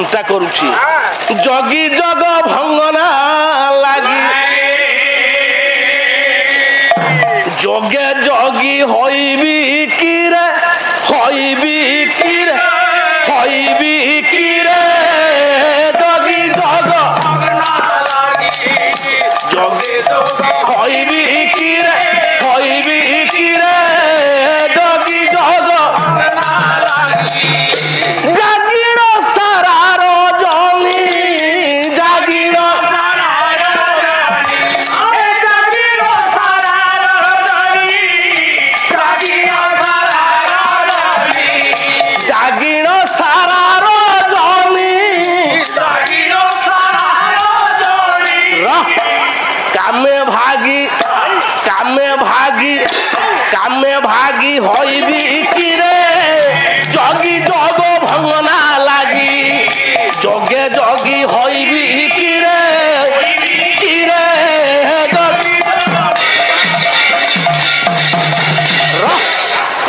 चिंता करुची जगी जग भंगना लगी जगे जगी होइबी किरे होइबी किरे होइबी किरे जगी जग जगे होइबी किरे होइबी किरे जगी जग जागिर सारार जनी जागिर जागिर सारार जनी कामे भागी होइबी किरे जगी जग भंगना लागी जगे जगी होइबी किरे किरे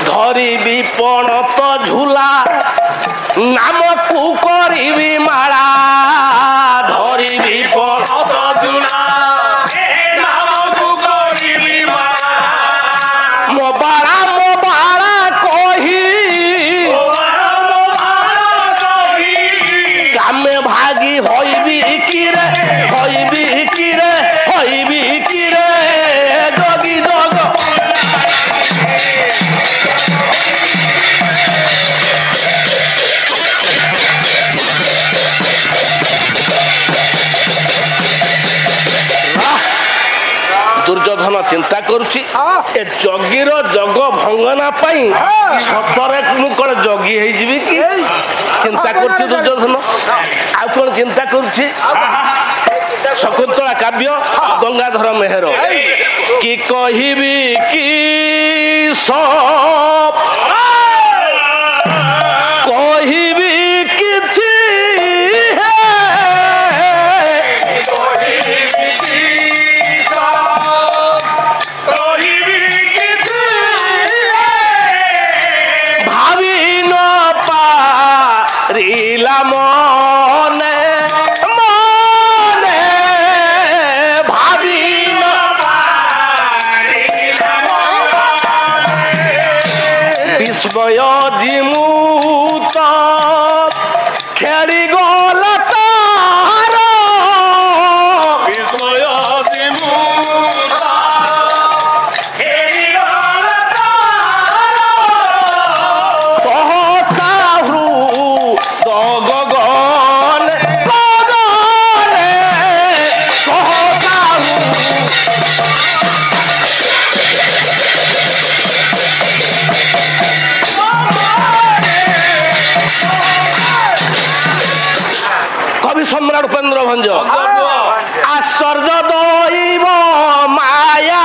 धरिबी पणत झूला नाम को करिबी माला धरिबी पणत झूला मोबारा कही कामे भागी होइबी किरे होइबी किरे होइबी किरे जगी जग दुर्योधन चिंता करुची ए जगीर जग भंगना पाई सतरे कौन जगी है कि चिंता करुची दुर्योधन आ कौन चिंता करुची शकुंतला काव्य गंगाधर मेहर कि कहिबी कि सब कहिबी किछि रीला मने मने भाभी विस्मय जिमुत खेली गल तार विस्मय जिमुत खेली गल तार गगन गगने सहताहु कवि सम्राट उपेन्द्र भंज आश्चर्य दैव माया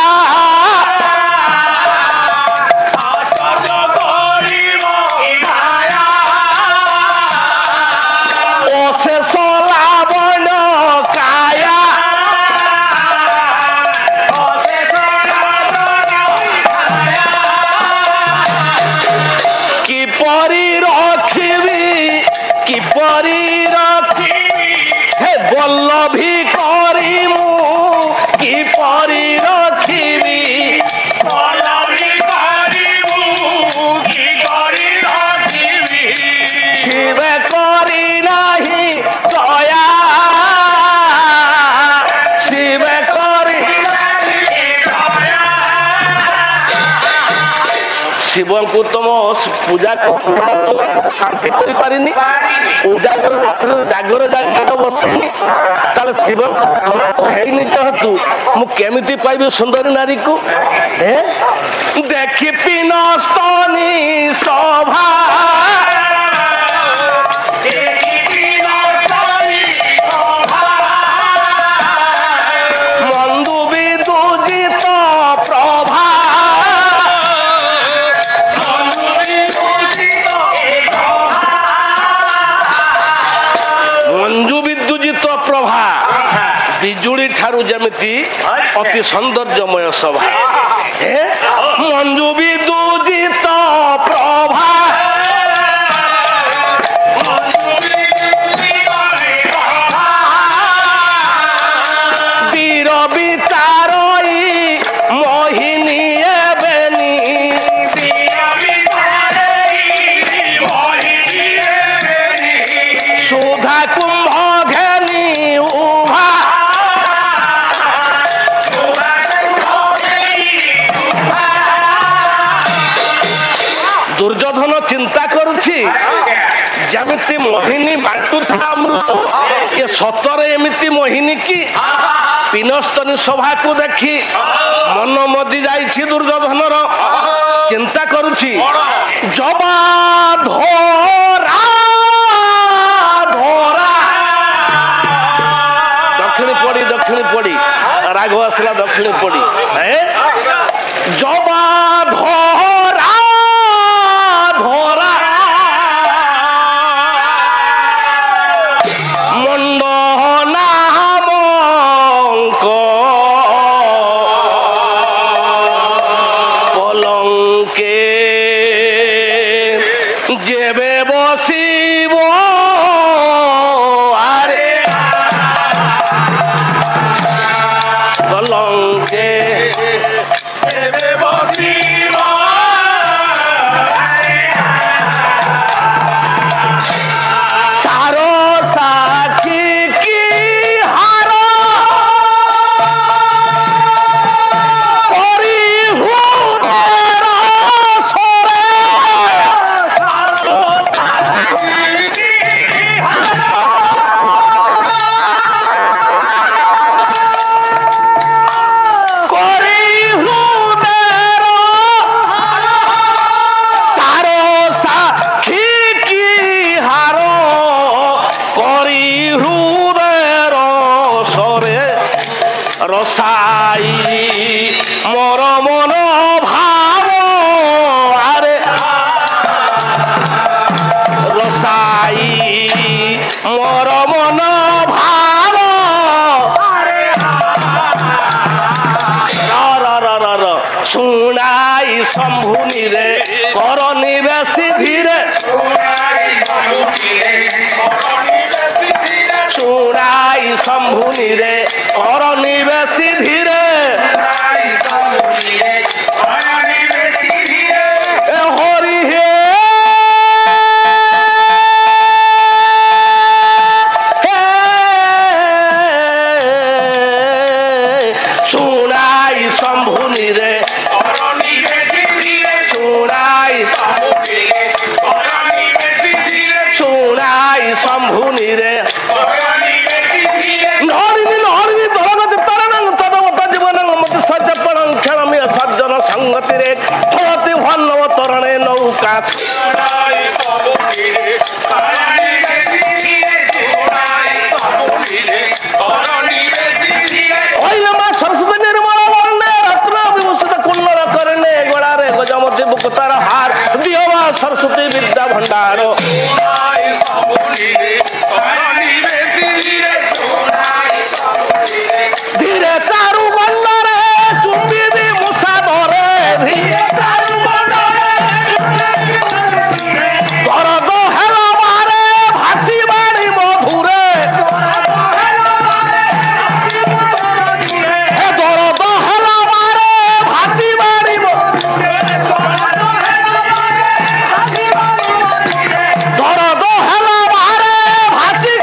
बल्लभी करिमु कि परि रखिबी बल्लभी करिमु कि परि रखिबी शिव करि नाही दया शिव करि नाही दया शिव को तुम पूजा शांति कर पारिनी उजागर जागर जागर बसनी ताले शिव हेनी जेहेतु मु केमिति पाइबे सुंदरी नारी को देखि पिनस्तनी शोभा मंदु विदुजित प्रभा मंजु विद्युजित प्रभा बिजुड़ी ठारू जमिति अति सौंदर्यमय सभा मंजु विद्युजित प्रभा दुर्योधन चिंता करुछि जमिति मोहिनी बांटुथा अमृत ये सतरे एमिति मोहिनी की पिनस्तनी सभा को देखी मन मदी जाइछि दुर्योधन चिंता करुछि जबा धरा धरा दक्षिणी पड़ी राघव आसला दक्षिणी पड़ी जबा धरा धरा मंड नामक पलंके जेबे बसिब आरे पलंके जेबे बसिब सारो साखी की हार करी हुनेर सोरे सारो साखी की करी हुनेर सारो साखी की हार करी हृदयर सरे रसाई मोर मन भाव आरे रसाई मोर मन भाव सुनाई शंभुनी रे करनी बेसी धीरे सुनाई शंभुनी रे करनी बेसी धीरे ए हरि हे सुनाई शंभुनी रे सुनाई शंभुनी रे सज्जन संगति रे फलति भन्नव तरणे नौका सरस्वती निर्मल वर्णे रत्न विभूषित कुंडल करणे गोड़ारे गजमती बुकतार हार दिहवा सरस्वती विद्या भंडार धीरे चारु बंदरे चुंबी भी मुसा धरे धीरे चारु बंदरे दरद हेला बारे भासी बाड़ी मधुरे दरद हेला बारे भासी बाड़ी मधुरे दरद हेला बारे भासी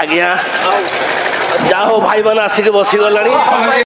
आज्ञा जाओ भाई बना आसिक बसी गलानी।